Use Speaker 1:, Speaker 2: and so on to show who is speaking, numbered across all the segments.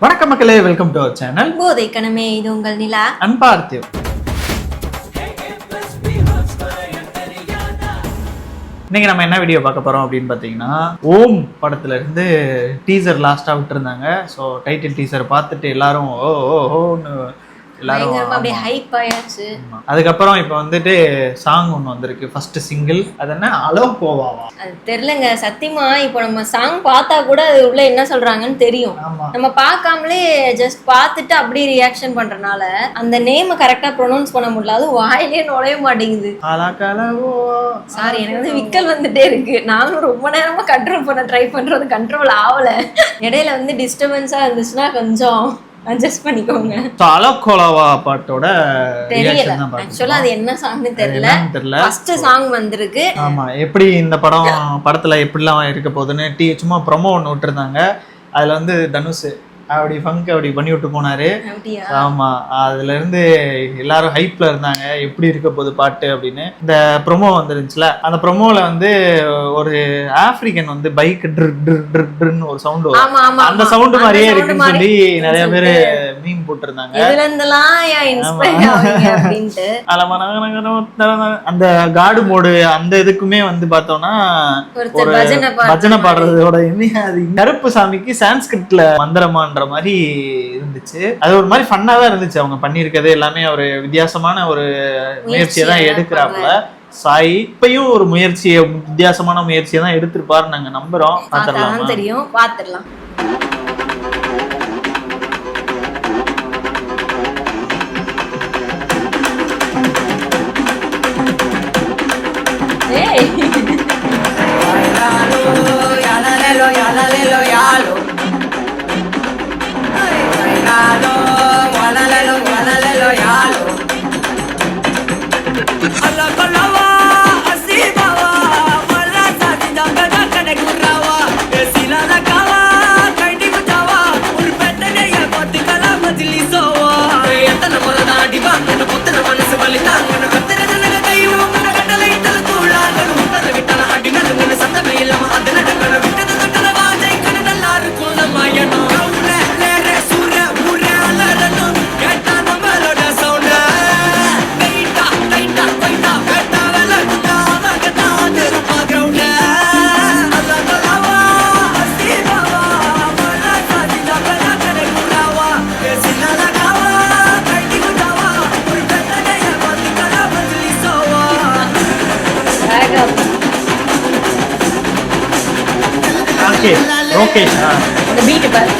Speaker 1: வணக்கம் மக்களே, welcome to our channel
Speaker 2: போதை கணமே. இது உங்கள் நிலா
Speaker 1: அன்பார்த்திவ். இன்னைக்கு நம்ம என்ன வீடியோ பார்க்க போறோம் அப்படின்னு பார்த்தீங்கன்னா, ஓம் படத்துல இருந்து டீசர் லாஸ்டா விட்டுருந்தாங்க. ஸோ டைட்டில் டீசர் பார்த்துட்டு எல்லாரும் ஓ ஓன்னு எல்லாரும்
Speaker 2: அப்படியே ஹைப் ஆயாச்சு.
Speaker 1: அதுக்கப்புறம் இப்போ வந்துட்டு சாங் ஒன்று வந்திருக்கு, ஃபர்ஸ்ட் சிங்கிள். அது என்ன, அலோ போவாவா?
Speaker 2: அது தெரியலங்க சத்தியமா. இப்போ நம்ம சாங் பார்த்தா கூட அது உள்ள என்ன சொல்றாங்கன்னு தெரியும். நம்ம பார்க்காமலே ஜஸ்ட் பார்த்துட்டு அப்படியே ரியாக்ஷன் பண்றதுனால அந்த நேம் கரெக்டா ப்ரொனவுன்ஸ் பண்ண முடியல. அது வாயிலே நுழைய மாட்டேங்குது. சாரி, எனக்கு வந்து விக்கல் வந்துட்டே இருக்கு. நானும் ரொம்ப நேரமா கண்ட்ரோல் பண்ண ட்ரை பண்றது, கண்ட்ரோல் ஆகல. இடையில வந்து டிஸ்டர்பன்ஸா இருந்துச்சுன்னா கொஞ்சம் அட்ஜஸ்ட் பண்ணிக்கோங்க.
Speaker 1: அலோகோலாவா பாட்டோட
Speaker 2: தெரியல, ஆக்சுவலா அது என்ன சாங்னு தெரியல. ஃபர்ஸ்ட் சாங் வந்திருக்கு.
Speaker 1: ஆமா, எப்படி இந்த படத்துல எப்படிலாம் இருக்க போகுதுன்னு சும்மா ப்ரோமோ ஒன்று விட்டுருந்தாங்க. அதுல வந்து தனுஷ் அப்படி ஃபங்க் அப்படி பண்ணி விட்டு போனாரு. ஆமா, அதுல இருந்து எல்லாரும் ஹைப்ல இருந்தாங்க, எப்படி இருக்க போகுது பாட்டு அப்படின்னு. இந்த ப்ரோமோ வந்துருந்துச்சுல, அந்த ப்ரோமோல வந்து ஒரு ஆப்பிரிக்கன் வந்து பைக் ட்ருன்னு ஒரு சவுண்ட் வரும். அந்த சவுண்ட் மாதிரியே இருக்குன்னு சொல்லி நிறைய பேரு மீம் போட்டிருந்தாங்க. அந்த காடு மோடு அந்த இதுக்குமே வந்து பார்த்தோம்னா ஒரு பஜனை பாடுறதோட அது கருப்பு சாமிக்கு சான்ஸ்கிரிட்ல மந்திரமான மாதிரி இருந்துச்சு. அது ஒரு மாதிரி ஃபன்னா தான் இருந்துச்சு. அவங்க பண்ணிருக்கிறது எல்லாமே ஒரு வித்தியாசமான ஒரு முயற்சியை தான் எடுக்கிறாப்புல சாய். இப்பயும் ஒரு முயற்சியை, வித்தியாசமான முயற்சியை தான் எடுத்திருப்பாரு. நாங்க நம்புறோம். பாத்திரலாம்
Speaker 2: தெரியும், பாத்திரலாம்.
Speaker 1: ஓகே,
Speaker 2: இந்த பீட் பாரு.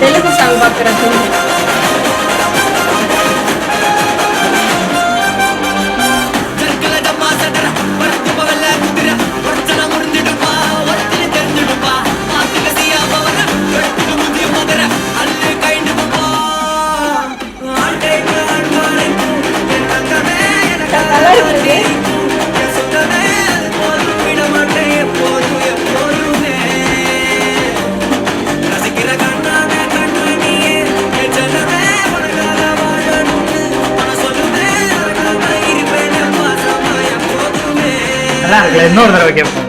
Speaker 2: தெலுங்கு சாங் பாக்குறது
Speaker 1: இன்னொரு தடவை கேட்போம்.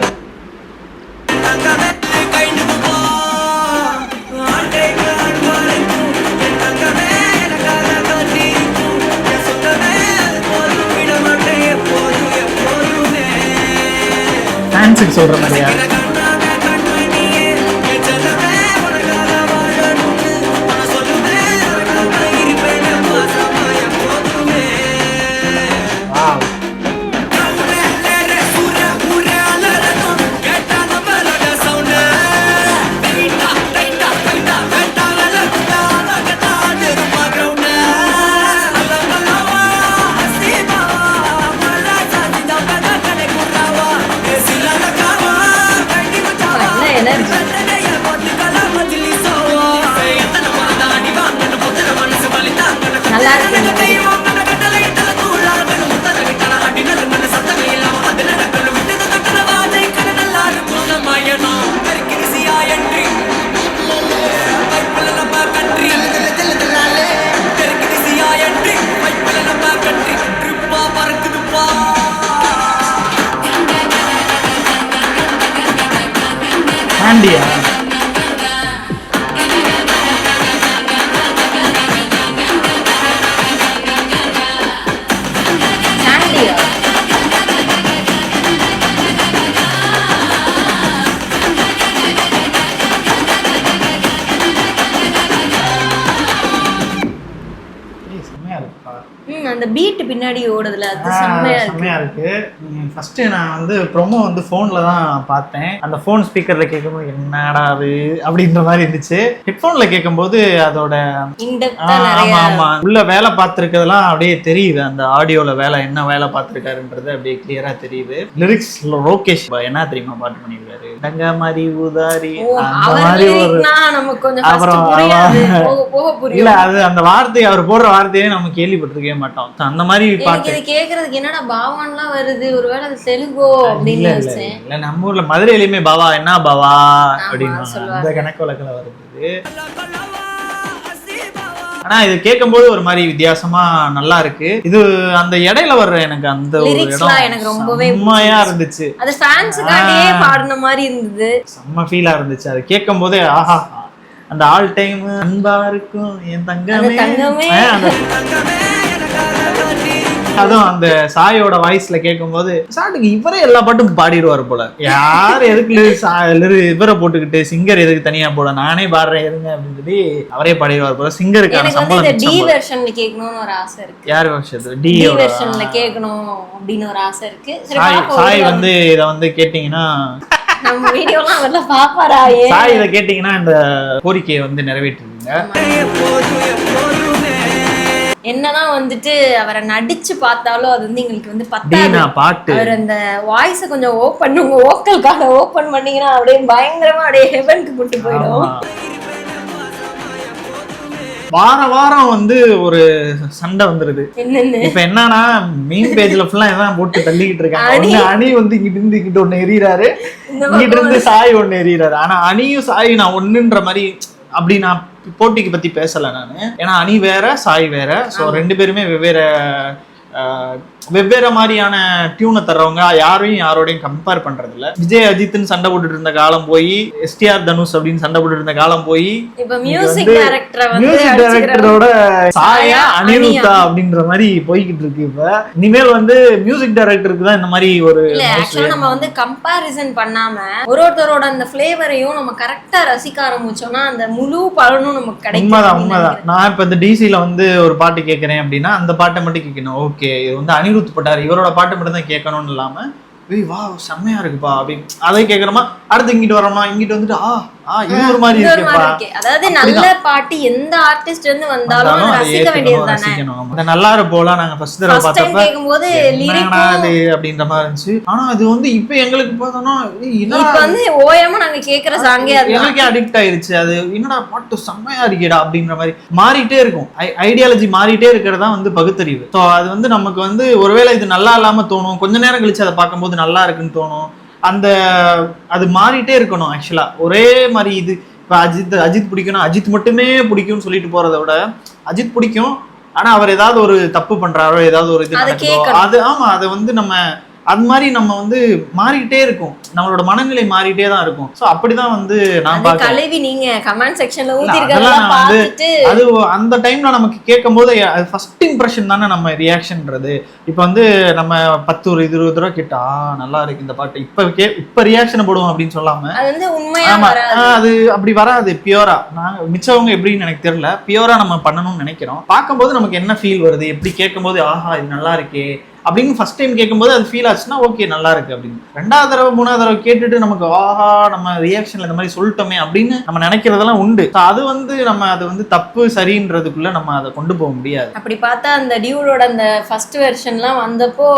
Speaker 1: டான்ஸுக்கு சொல்ற மாதிரியா? சாண்டியா
Speaker 2: சாண்டியா
Speaker 1: செம்மையா இருக்குப்பா.
Speaker 2: அந்த பீட் பின்னாடி ஓடுதுல அது செம்மையா
Speaker 1: இருக்கு. ஃபர்ஸ்ட் நான் வந்து ப்ரோமோ வந்து போன்ல தான் பார்த்தேன். அந்த போன் ஸ்பீக்கர்ல கேட்கும்போது என்னடா அது அப்படின்ற மாதிரி இருந்துச்சு. ஹெட்போன்ல கேட்கும்போது அதோட ஆமா உள்ள வேலை பார்த்துருக்கிறதுலாம் அப்படியே தெரியுது. அந்த ஆடியோல என்ன வேலை பார்த்துருக்காருன்றது அப்படியே கிளியரா தெரியுது. லிரிக்ஸ் லோகேஷ் என்ன தெரியுமா பாட்டு பண்ணிருக்காரு, டங்க மாதிரி ஊதாரி அந்த மாதிரி ஒரு அப்புறம் இல்ல அது அந்த வார்த்தை அவர் போடுற வார்த்தையே நம்ம கேள்விப்பட்டிருக்கவே மாட்டோம். அந்த மாதிரி பாட்டு
Speaker 2: கேக்குறதுக்கு என்னடா பாவான்லாம் வருது, ஒருவேளை அது தெலுங்கோ அப்படின்னு நினைச்சேன்.
Speaker 1: இல்ல நம்ம ஊர்ல மதுரையிலுமே பாவா என்ன பாவா அப்படின்னு அந்த கணக்கு வழக்கில் வருது. ஆனா இது கேட்கும்போது ஒரு மாதிரி வித்தியாசமா நல்லா இருக்கு. இது அந்த இடையில வர்ற எனக்கு அந்த ஒரு இடம்
Speaker 2: எனக்கு ரொம்பவே
Speaker 1: செம்மையா இருந்துச்சு.
Speaker 2: அது ஃபேன்ஸ்காண்டியே பாடுன மாதிரி இருந்தது.
Speaker 1: செம்ம ஃபீலா இருந்துச்சு. அது கேட்கும் போதே ஆஹா அந்த ஆல் டைம் அன்பா இருக்கும் என் தங்கமே அதுவும் அந்த சாயோட வாய்ஸ்ல கேட்கும் போது சாட்டுக்கு இவரே எல்லா பாட்டும் பாடிடுவாரு போல. யார் எதுக்கு இவரை போட்டுக்கிட்டு சிங்கர் எதுக்கு தனியா போட, நானே பாடுறேன் எதுங்க அப்படின்னு சொல்லி அவரே பாடிடுவார் போல. சிங்கருக்கான சம்பளம்
Speaker 2: டி வெர்ஷன்ல கேட்கணும்னு ஒரு ஆசை இருக்கு.
Speaker 1: யார் வருஷத்து டி
Speaker 2: வெர்ஷன்ல கேட்கணும் அப்படின்னு ஒரு ஆசை இருக்கு.
Speaker 1: சாய் வந்து இத வந்து கேட்டீங்கன்னா
Speaker 2: நம்ம வீடியோலாம் வரல பாப்பாரா
Speaker 1: சாய் இத கேட்டீங்கன்னா இந்த கோரிக்கையை வந்து நிறைவேற்றுவீங்க.
Speaker 2: என்னதான் வந்துட்டு அவரை நடிச்சு பார்த்தாலும் அது வந்து எங்களுக்கு வந்து பத்தாது. அவர் அந்த வாய்ஸை கொஞ்சம் ஓக்கல் கார்டை ஓப்பன் பண்ணீங்கன்னா அப்படியே பயங்கரமா அப்படியே ஹெவனுக்கு போட்டு போயிடும்.
Speaker 1: வாரம் வந்து ஒரு சண்டை வந்துருது. இப்ப என்னன்னா மெயின் பேஜ்ல ஃபுல்லா எல்லாம் போட்டு தள்ளிக்கிட்டு இருக்காங்க. அணி வந்து இங்கிட்டு ஒண்ணு எறிறாரு, இங்கிட்டு இருந்து சாய் ஒண்ணு எறிறாரு. ஆனா அணியும் சாய் நான் ஒண்ணுன்ற மாதிரி அப்படி நான் போட்டிக்கு பத்தி பேசல நானு. ஏன்னா அணி வேற சாய் வேற. ஸோ ரெண்டு பேருமே வெவ்வேறு மாதிரியான டியூனை தர்றவங்க. யாரோடையும் கம்பேர் பண்றது இல்ல. விஜய் அஜித்னு சண்டை போட்டுட்டு இருந்த காலம் போய் எஸ்டிஆர் தனுஷ் அப்படின்னு சண்டை போட்டுட்டு இருந்த காலம் போய்
Speaker 2: மியூசிக்
Speaker 1: டைரக்டரோட சாயா அனிருத்தா அப்படின்ற மாதிரி போய்கிட்டு இருக்கு. இப்ப இனிமேல் வந்து மியூசிக் டைரக்டருக்கு தான் இந்த மாதிரி ஒரு
Speaker 2: நம்ம வந்து கம்பேரிசன் பண்ணாம ஒருத்தரோட அந்த ஃபிளேவரையும் நம்ம கரெக்டா ரசிக்க ஆரம்பிச்சோம்னா அந்த முழு பலனும் நமக்கு கிடைக்கும்.
Speaker 1: உண்மைதான். நான் இப்ப இந்த டிசில வந்து ஒரு பாட்டு கேட்கறேன் அப்படின்னா அந்த பாட்டை மட்டும் கேட்கணும். ஓகே இது வந்து அனிருத் பட்டாரு, இவரோட பாட்டு மட்டும் தான் கேட்கணும்னு இல்லாம வா செம்மையா இருக்குப்பா அப்படின்னு அதை கேட்கறோமா, அடுத்து இங்கிட்டு வரோமா, இங்கிட்டு வந்துட்டு இது ஒரு மாதிரி இருக்கு.
Speaker 2: அதாவது நல்ல பாட்டு எந்த ஆர்டிஸ்ட் வந்து வந்தாலும் ரசிக்க வேண்டியது தானே.
Speaker 1: அந்த நல்லா இருப்போல நாங்க ஃபர்ஸ்ட் தடவை பார்த்தப்ப
Speaker 2: கேக்கும்போது லிரிக்ஸ்
Speaker 1: அப்படின்ற மாதிரி இருந்துச்சு. ஆனா அது வந்து இப்ப எங்களுக்கு பார்த்தோம்னா
Speaker 2: இப்ப வந்து ஓயாம நாங்க கேக்குற சாங்கே
Speaker 1: எனக்கு அடிக்ட் ஆயிருச்சு. அது என்னடா பாட்டு செம்மையா இருக்கேடா அப்படின்ற மாதிரி மாறிட்டே இருக்கும். ஐடியாலஜி மாறிட்டே இருக்கிறதா வந்து பகுத்தறிவு. ஸோ அது வந்து நமக்கு வந்து ஒருவேளை இது நல்லா இல்லாம தோணும், கொஞ்ச நேரம் கழிச்சு அதை பார்க்கும்போது நல்லா இருக்குன்னு தோணும். அது மாறிட்டே இருக்கணும். ஆக்சுவலா ஒரே மாதிரி இது இப்ப அஜித் பிடிக்கணும், அஜித் மட்டுமே பிடிக்கும்னு சொல்லிட்டு போறதை விட அஜித் பிடிக்கும் ஆனா அவர் ஏதாவது ஒரு தப்பு பண்றாரோ ஏதாவது ஒரு இது அது அதை வந்து நம்ம அது மாதிரி நம்ம வந்து மாறிட்டே இருக்கும். நம்மளோட மனநிலை மாறிட்டே தான் இருக்கும். சோ அப்படிதான் வந்து நான்
Speaker 2: கலவி நீங்க கமெண்ட் செக்ஷன்ல
Speaker 1: அது அந்த டைம்ல நமக்கு கேட்கும் போது அது ஃபர்ஸ்ட் இம்ப்ரெஷன் தானே நம்ம ரியாக்ஷன்ன்றது. இப்ப வந்து நம்ம 10 ஒரு 20 தடவை கேட்டா நல்லா இருக்கு இந்த பாட்டு இப்ப ரியாக்ஷன் போடுவோம் அப்படின்னு சொல்லாம அது அப்படி வராது. பியூரா நாங்க மிச்சவங்க எப்படின்னு எனக்கு தெரியல. பியூரா நம்ம பண்ணணும்னு நினைக்கிறோம். பார்க்கும்போது நமக்கு என்ன ஃபீல் வருது, எப்படி கேட்கும் போது ஆஹா இது நல்லா இருக்கே அப்படின்னு ஃபர்ஸ்ட் டைம் கேட்கும்போது அது ஃபீல் ஆச்சுன்னா ஓகே நல்லா இருக்கு அப்படின்னு. 2வது தடவை 3வது தடவை கேட்டுட்டு நமக்கு ஆஹா நம்ம ரியாக்ஷன்ல இந்த மாதிரி சொல்லிட்டோமே அப்படின்னு நம்ம நினைக்கிறதெல்லாம் உண்டு. அது வந்து நம்ம அது வந்து தப்பு சரின்றதுக்குள்ள நம்ம அதை கொண்டு போக முடியாது.
Speaker 2: அப்படி பார்த்தா அந்த டியூடோட அந்த ஃபர்ஸ்ட் வெர்ஷன்லாம் வந்தப்போ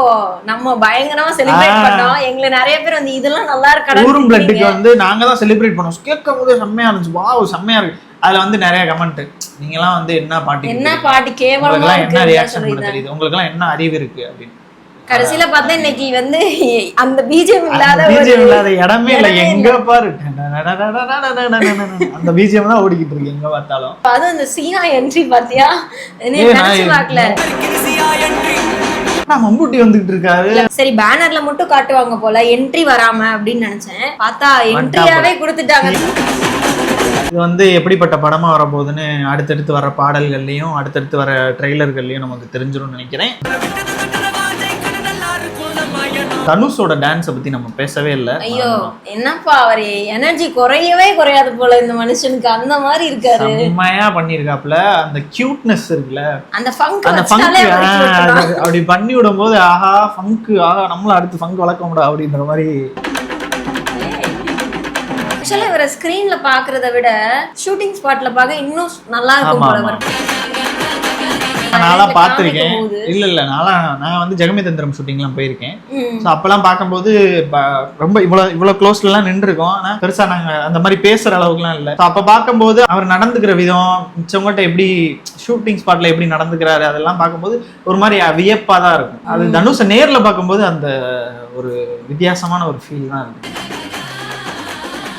Speaker 2: நம்ம பயங்கரமா செலிப்ரேட் பண்ணோம். எங்களை நிறைய பேர் வந்து இதெல்லாம் நல்லா இருக்கு
Speaker 1: ஊரும் பிளட்டுக்கு வந்து நாங்க தான் செலிப்ரேட் பண்ணோம். கேட்கும் போது செம்மையா இருந்துச்சு, வாவ் செம்மையா இருக்கு. அதுல வந்து நிறைய கமெண்ட் நீங்கலாம் வந்து என்ன பாட்டு கேவலமா என்ன ரியாக்ஷன் பண்ண தெரியுது, உங்களுக்கு எல்லாம் என்ன அறிவு இருக்கு அப்படின்னு.
Speaker 2: கடைசியில பார்த்தா இன்னைக்கு வந்து அந்த பிஜிஎம் இல்லாத
Speaker 1: இடமே இல்ல. எங்க பாரு அந்த பிஜிஎம் தான் ஓடிக்கிட்டு இருக்கு எங்க பார்த்தாலும்.
Speaker 2: அது அந்த சியா என்ட்ரி பாத்தியா? நினைச்சு பார்க்கல.
Speaker 1: மம்பூட்டி வந்துகிட்டு இருக்காரு.
Speaker 2: சரி பேனர்ல மட்டும் காட்டுவாங்க போல, என்ட்ரி வராம அப்படின்னு நினைச்சேன். பார்த்தா என்ட்ரியாவே கொடுத்துட்டாங்க.
Speaker 1: இது வந்து எப்படிப்பட்ட படமா வரப்போகுதுன்னு அடுத்தடுத்து வர பாடல்கள்லயும் அடுத்தடுத்து வர ட்ரெய்லர்கள்லயும் நமக்கு தெரிஞ்சிரும்னு நினைக்கிறேன். தனுஷோட டான்ஸை பத்தி நம்ம பேசவே இல்லை.
Speaker 2: ஐயோ என்னப்பா, அவர் எனர்ஜி குறையவே குறையாது போல இந்த மனுஷனுக்கு, அந்த மாதிரி இருக்காரு.
Speaker 1: செம்மையா பண்ணிருக்காப்ல. அந்த கியூட்னஸ் இருக்குல்ல,
Speaker 2: அந்த ஃபங்க்
Speaker 1: அப்படி பண்ணி விடும் போது ஆஹா ஃபங்க், ஆஹா நம்மளும் அடுத்து ஃபங்க் வளர்க்க முடியாது அப்படின்ற மாதிரி.
Speaker 2: ஆக்சுவலா இவரை ஸ்கிரீன்ல பாக்குறத விட ஷூட்டிங் ஸ்பாட்ல பார்க்க இன்னும் நல்லா இருக்கும் போல.
Speaker 1: நான்லாம் பார்த்துருக்கேன். இல்ல நான் வந்து ஜெகமேதந்திரம் ஷூட்டிங்லாம் போயிருக்கேன். ஸோ அப்பெல்லாம் பார்க்கும்போது ரொம்ப இவ்வளோ க்ளோஸ்லாம் நின்றுருக்கோம். ஆனால் பெருசா நாங்க அந்த மாதிரி பேசுற அளவுக்குலாம் இல்லை. ஸோ அப்போ பார்க்கும்போது அவர் நடந்துக்கிற விதம், மிச்சவங்ககிட்ட எப்படி ஷூட்டிங் ஸ்பாட்ல எப்படி நடந்துக்கிறாரு, அதெல்லாம் பார்க்கும்போது ஒரு மாதிரி வியப்பா தான் இருக்கும். அது தனுஷை நேர்ல பார்க்கும்போது அந்த ஒரு வித்தியாசமான ஒரு ஃபீல் தான் இருக்கு.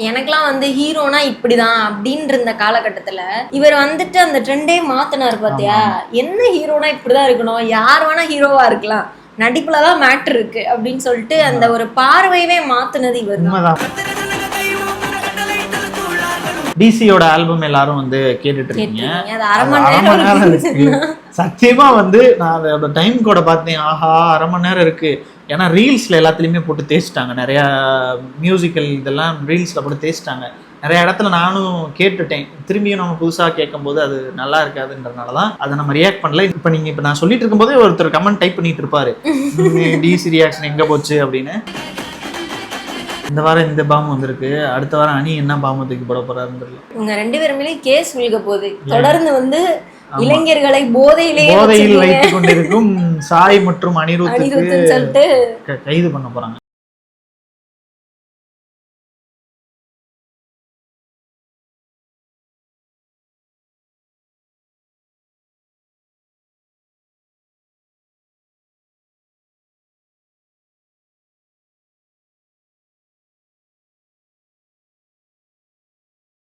Speaker 2: எனக்கெல்லாம் வந்து ஹீரோனா இப்படிதான் அப்படின்னு இருந்த காலகட்டத்துல இவர் வந்துட்டு அந்த ட்ரெண்டே மாத்தினார் பாத்தியா. என்ன ஹீரோனா இப்படிதான் இருக்கணும், யார் வேணா ஹீரோவா இருக்கலாம், நடிப்புலதான் மேட்டர் இருக்கு அப்படின்னு சொல்லிட்டு அந்த ஒரு பார்வையவே மாத்தினது இவர் தான்.
Speaker 1: டிசியோட ஆல்பம் எல்லாரும் வந்து கேட்டுட்டு இருக்கீங்க.
Speaker 2: அது அரை மணி நேரம்
Speaker 1: சத்தியமா வந்து நான் அதோட டைம் கூட பார்த்தேன். ஆஹா 1/2 மணி நேரம் இருக்கு. ஏன்னா ரீல்ஸ்ல எல்லாத்துலயுமே போட்டு தேய்ச்சிட்டாங்க. நிறைய மியூசிக்கல் இதெல்லாம் ரீல்ஸ்ல போட்டு தேய்ச்சிட்டாங்க. நிறைய இடத்துல நானும் கேட்டுட்டேன். திரும்பியும் நம்ம புதுசா கேட்கும் போது அது நல்லா இருக்காதுன்றதுனாலதான் அதை நம்ம ரியாக்ட் பண்ணல. இப்ப நான் சொல்லிட்டு இருக்கும் போதே ஒருத்தர் கமெண்ட் டைப் பண்ணிட்டு இருப்பாரு, டிசி ரியாக்ஷன் எங்க போச்சு அப்படின்னு. இந்த வாரம் இந்த பாம்பு வந்திருக்கு, அடுத்த வாரம் அணி என்ன பாம்பு தூக்கி போட போறாருன்னு தெரியல.
Speaker 2: இவங்க 2 பேருமே கேஸ் விழுக போகுது. தொடர்ந்து வந்து இளைஞர்களை போதையில்
Speaker 1: வைத்துக் கொண்டிருக்கும் சாய் மற்றும் அனிருத்துக்கு கைது பண்ண போறாங்க.